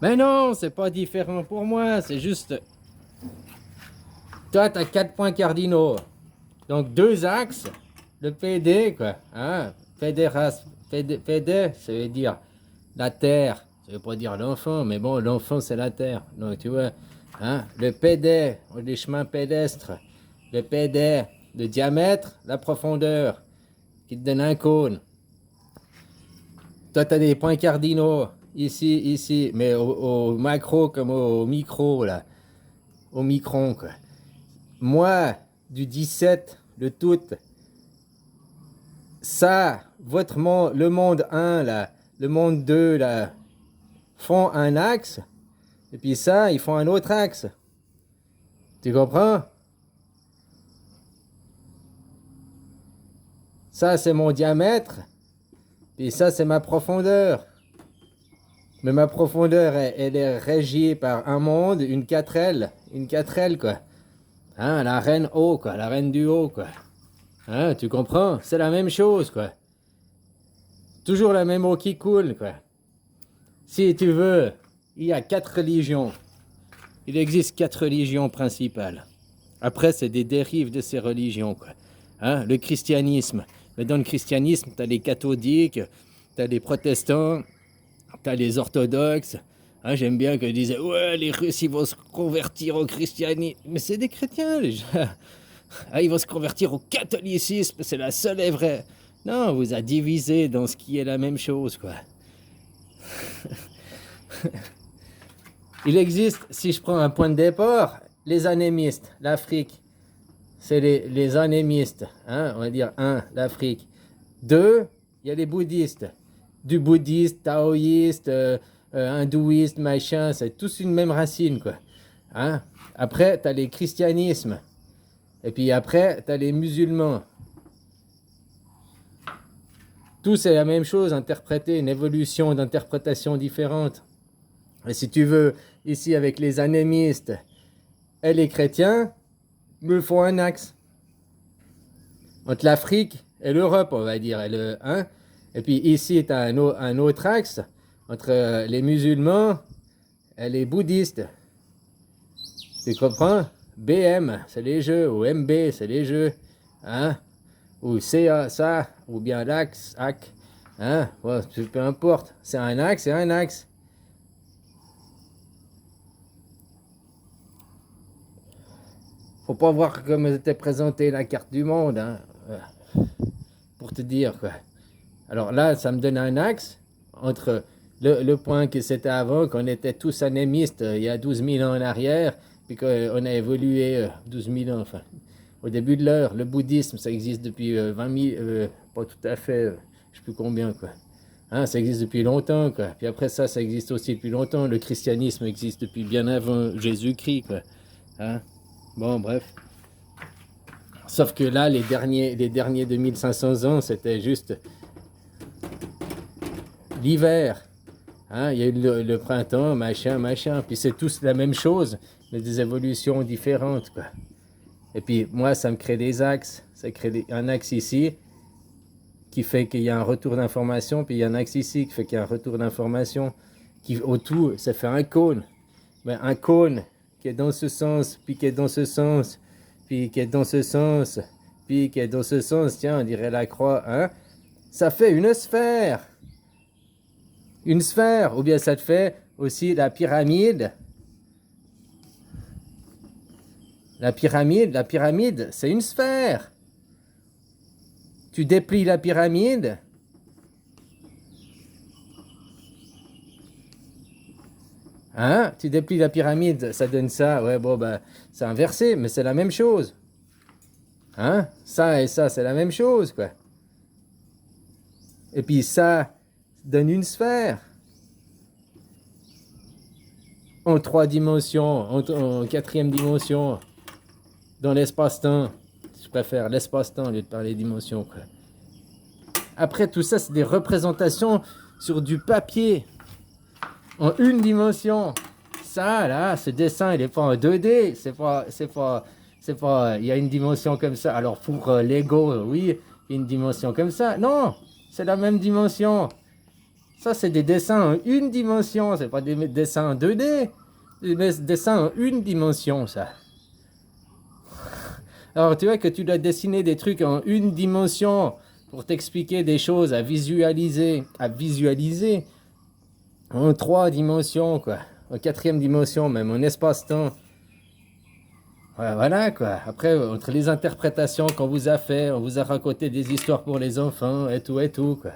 Mais non, c'est pas différent pour moi, c'est juste... Toi, tu as 4 points cardinaux. Donc, deux axes, le PD, quoi. Hein? PD, ça veut dire la Terre. Ça veut pas dire l'enfant, mais bon, l'enfant, c'est la Terre. Donc, tu vois, hein? Le PD, les chemins pédestres. Le PD, le diamètre, la profondeur, qui te donne un cône. Toi, tu as des points cardinaux, ici, mais au macro comme au micro, là. Au micron, quoi. Moi, du 17, le tout, ça, votre monde, le monde 1, là, le monde 2, là, font un axe, et puis ça, ils font un autre axe. Tu comprends? Ça, c'est mon diamètre, puis ça, c'est ma profondeur. Mais ma profondeur, elle est régie par un monde, une 4L, quoi. Hein, la reine haut, quoi, la reine du haut, quoi. Hein, tu comprends? C'est la même chose, quoi. Toujours la même eau qui coule, quoi. Si tu veux, il y a 4 religions. Il existe 4 religions principales. Après, c'est des dérives de ces religions, quoi. Hein, le christianisme. Mais dans le christianisme, tu as les catholiques, tu as les protestants, tu as les orthodoxes. Hein, j'aime bien qu'ils disaient, ouais, les Russes, ils vont se convertir au christianisme. Mais c'est des chrétiens, les gens. Ah, ils vont se convertir au catholicisme, c'est la seule et vraie. Non, on vous a divisé dans ce qui est la même chose, quoi. Il existe, si je prends un point de départ, les anémistes, l'Afrique. C'est les anémistes, hein, on va dire un, l'Afrique. Deux, il y a les bouddhistes. Du bouddhiste, taoïste, hindouiste, machin, c'est tous une même racine, quoi. Hein? Après, tu as les christianismes. Et puis après, tu as les musulmans. Tout c'est la même chose, interpréter, une évolution d'interprétation différente. Et si tu veux, ici avec les anémistes et les chrétiens, me font un axe. Entre l'Afrique et l'Europe, on va dire. Et puis ici, tu as un autre axe entre les musulmans et les bouddhistes. Tu comprends? BM, c'est les jeux, ou MB, c'est les jeux. Hein? Ou CA, ça, ou bien l'axe, AC. Hein? Ouais, peu importe. C'est un axe, c'est un axe. Faut pas voir comme était présentée la carte du monde, hein, pour te dire, quoi. Alors là, ça me donne un axe entre le point que c'était avant, qu'on était tous anémistes il y a 12 000 ans en arrière, puis qu'on a évolué 12 000 ans, enfin, au début de l'heure. Le bouddhisme, ça existe depuis 20 000, pas tout à fait, je sais plus combien, quoi. Hein, ça existe depuis longtemps, quoi. Puis après ça, ça existe aussi depuis longtemps. Le christianisme existe depuis bien avant Jésus-Christ, quoi. Hein? Bon, bref. Sauf que là, les derniers 2500 ans, c'était juste l'hiver. Hein? Il y a eu le printemps, machin, machin. Puis c'est tous la même chose, mais des évolutions différentes, quoi. Et puis moi, ça me crée des axes. Ça crée un axe ici qui fait qu'il y a un retour d'information, puis il y a un axe ici qui fait qu'il y a un retour d'information. Au tout, ça fait un cône. Mais un cône qui est dans ce sens, puis qui est dans ce sens, puis qui est dans ce sens, puis qui est dans ce sens, tiens, on dirait la croix, hein? Ça fait une sphère. Une sphère, ou bien ça te fait aussi la pyramide. La pyramide, c'est une sphère. Tu déplies la pyramide. Hein? Tu déplies la pyramide, ça donne ça. Ouais, bon, ben, c'est inversé, mais c'est la même chose. Hein? Ça et ça, c'est la même chose, quoi. Et puis ça donne une sphère. En 3 dimensions, en 4e dimension, dans l'espace-temps. Je préfère l'espace-temps au lieu de parler dimension, quoi. Après, tout ça, c'est des représentations sur du papier. En une dimension. Ça, là, ce dessin, il n'est pas en 2D. Il y a une dimension comme ça. Alors, pour Lego, oui, il y a une dimension comme ça. Non, c'est la même dimension. Ça, c'est des dessins en une dimension, c'est pas des dessins en 2D. Des dessins en une dimension, ça. Alors, tu vois que tu dois dessiner des trucs en une dimension pour t'expliquer des choses à visualiser en 3 dimensions, quoi. En 4e dimension, même en espace-temps. Ouais, voilà, quoi. Après, entre les interprétations qu'on vous a fait, on vous a raconté des histoires pour les enfants et tout, quoi.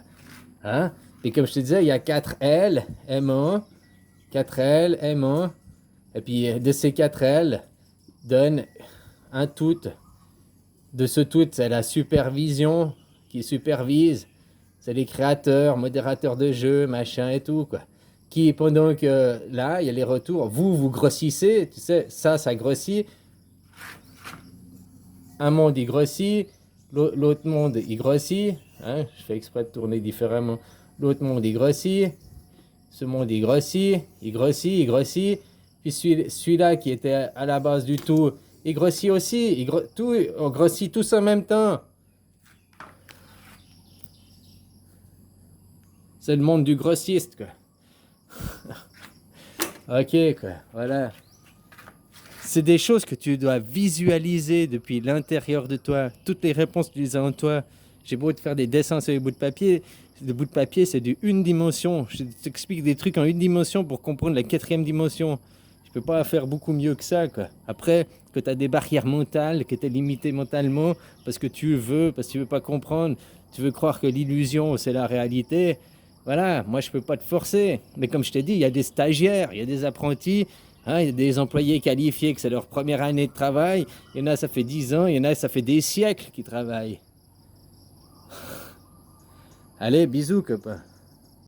Hein? Et comme je te disais, il y a 4 L, aimant, 4 L, aimant. Et puis, de ces 4 L, donne un tout. De ce tout, c'est la supervision qui supervise. C'est les créateurs, modérateurs de jeu, machin et tout, quoi. Qui, pendant que là, il y a les retours, vous grossissez, tu sais, ça grossit. Un monde, il grossit. L'autre monde, il grossit. Hein? Je fais exprès de tourner différemment. L'autre monde, il grossit. Ce monde, il grossit. Il grossit, il grossit. Puis celui-là qui était à la base du tout, il grossit aussi. On grossit tous en même temps. C'est le monde du grossiste, quoi. Ok, quoi. Voilà. C'est des choses que tu dois visualiser depuis l'intérieur de toi. Toutes les réponses, tu les as en toi. J'ai beau te faire des dessins sur les bouts de papier. Le bout de papier, c'est du une dimension. Je t'explique des trucs en une dimension pour comprendre la 4e dimension. Je peux pas faire beaucoup mieux que ça, quoi. Après, que tu as des barrières mentales, que tu es limité mentalement parce que parce que tu veux pas comprendre, tu veux croire que l'illusion, c'est la réalité. Voilà, moi, je peux pas te forcer. Mais comme je t'ai dit, il y a des stagiaires, il y a des apprentis. Hein, il y a des employés qualifiés que c'est leur première année de travail. Il y en a, ça fait 10 ans. Il y en a, ça fait des siècles qu'ils travaillent. Allez, bisous, copain.